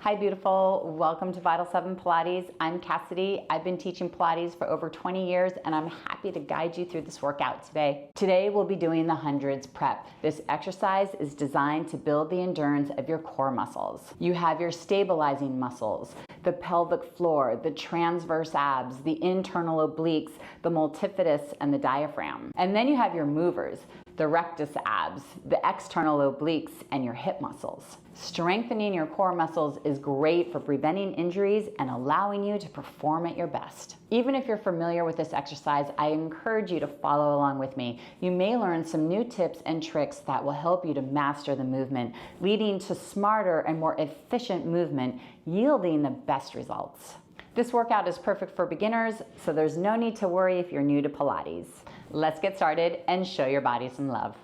Hi beautiful, welcome to Vital 7 Pilates. I'm Cassidy. I've been teaching Pilates for over 20 years and I'm happy to guide you through this workout today. Today we'll be doing the hundreds prep. This exercise is designed to build the endurance of your core muscles. You have your stabilizing muscles, the pelvic floor, the transverse abs, the internal obliques, the multifidus, and the diaphragm. And then you have your movers, the rectus abs, the external obliques, and your hip muscles. Strengthening your core muscles is great for preventing injuries and allowing you to perform at your best. Even if you're familiar with this exercise, I encourage you to follow along with me. You may learn some new tips and tricks that will help you to master the movement, leading to smarter and more efficient movement, yielding the best results. This workout is perfect for beginners, so there's no need to worry if you're new to Pilates. Let's get started and show your body some love.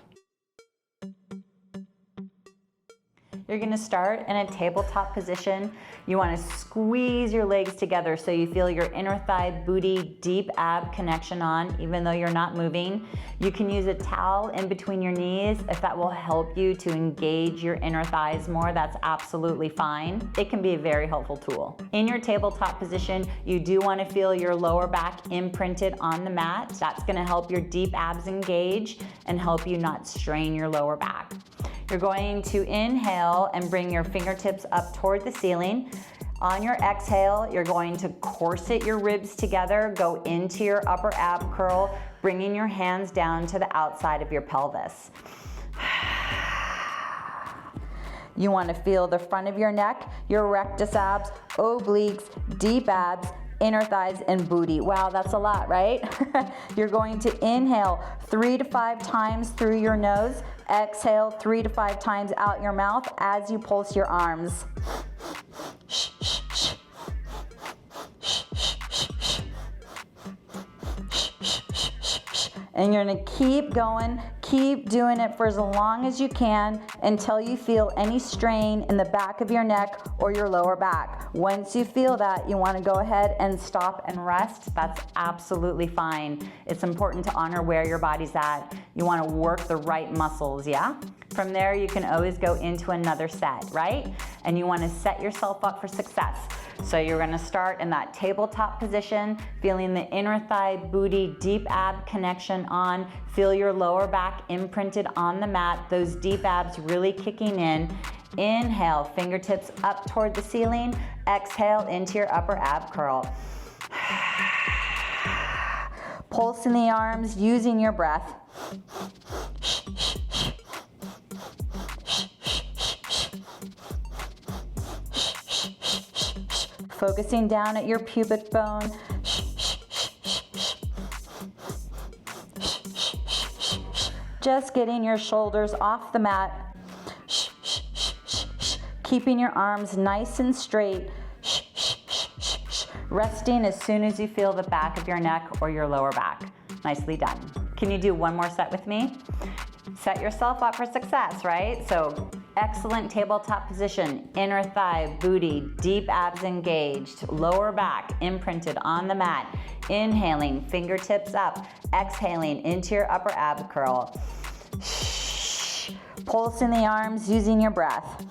You're gonna start in a tabletop position. You wanna squeeze your legs together so you feel your inner thigh, booty, deep ab connection on, even though you're not moving. You can use a towel in between your knees if that will help you to engage your inner thighs more. That's absolutely fine. It can be a very helpful tool. In your tabletop position, you do wanna feel your lower back imprinted on the mat. That's gonna help your deep abs engage and help you not strain your lower back. You're going to inhale and bring your fingertips up toward the ceiling. On your exhale, you're going to corset your ribs together, go into your upper ab curl, bringing your hands down to the outside of your pelvis. You want to feel the front of your neck, your rectus abs, obliques, deep abs, inner thighs, and booty. Wow, that's a lot, right? You're going to inhale 3 to 5 times through your nose, exhale 3 to 5 times out your mouth as you pulse your arms. And you're gonna keep going, keep doing it for as long as you can until you feel any strain in the back of your neck or your lower back. Once you feel that, you wanna go ahead and stop and rest. That's absolutely fine. It's important to honor where your body's at. You wanna work the right muscles, yeah? From there, you can always go into another set, right? And you wanna set yourself up for success. So you're gonna start in that tabletop position, feeling the inner thigh, booty, deep ab connection on. Feel your lower back imprinted on the mat, those deep abs really kicking in. Inhale, fingertips up toward the ceiling. Exhale into your upper ab curl. Pulsing the arms, using your breath. Focusing down at your pubic bone. Just getting your shoulders off the mat. Keeping your arms nice and straight. Resting as soon as you feel the back of your neck or your lower back. Nicely done. Can you do one more set with me? Set yourself up for success, right? So excellent tabletop position, inner thigh, booty, deep abs engaged, lower back imprinted on the mat. Inhaling, fingertips up, exhaling into your upper ab curl. Pulsing the arms, using your breath.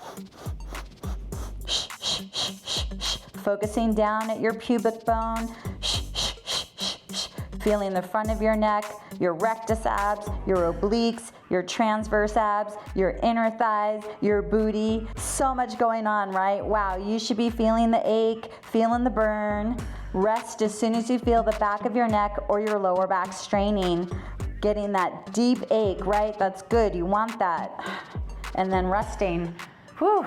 Focusing down at your pubic bone. Feeling the front of your neck, your rectus abs, your obliques, your transverse abs, your inner thighs, your booty. So much going on, right? Wow, you should be feeling the ache, feeling the burn. Rest as soon as you feel the back of your neck or your lower back straining. Getting that deep ache, right? That's good, you want that. And then resting. Whew,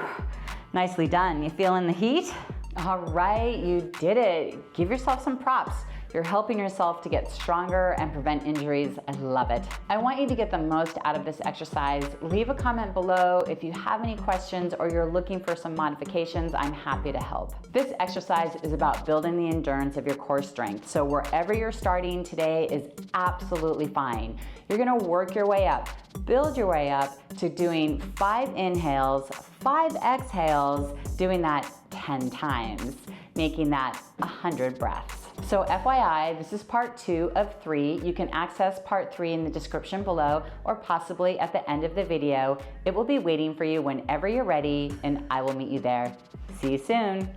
nicely done. You feeling the heat? All right, you did it. Give yourself some props. You're helping yourself to get stronger and prevent injuries. I love it. I want you to get the most out of this exercise. Leave a comment below if you have any questions or you're looking for some modifications. I'm happy to help. This exercise is about building the endurance of your core strength. So wherever you're starting today is absolutely fine. You're gonna work your way up, build your way up to doing 5 inhales, 5 exhales, doing that 10 times, making that 100 breaths. So FYI, this is part 2 of 3. You can access part 3 in the description below or possibly at the end of the video. It will be waiting for you whenever you're ready, and I will meet you there. See you soon.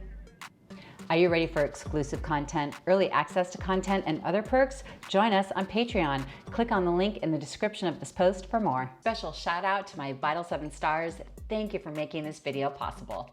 Are you ready for exclusive content, early access to content, and other perks? Join us on Patreon. Click on the link in the description of this post for more. Special shout out to my Vital 7 stars. Thank you for making this video possible.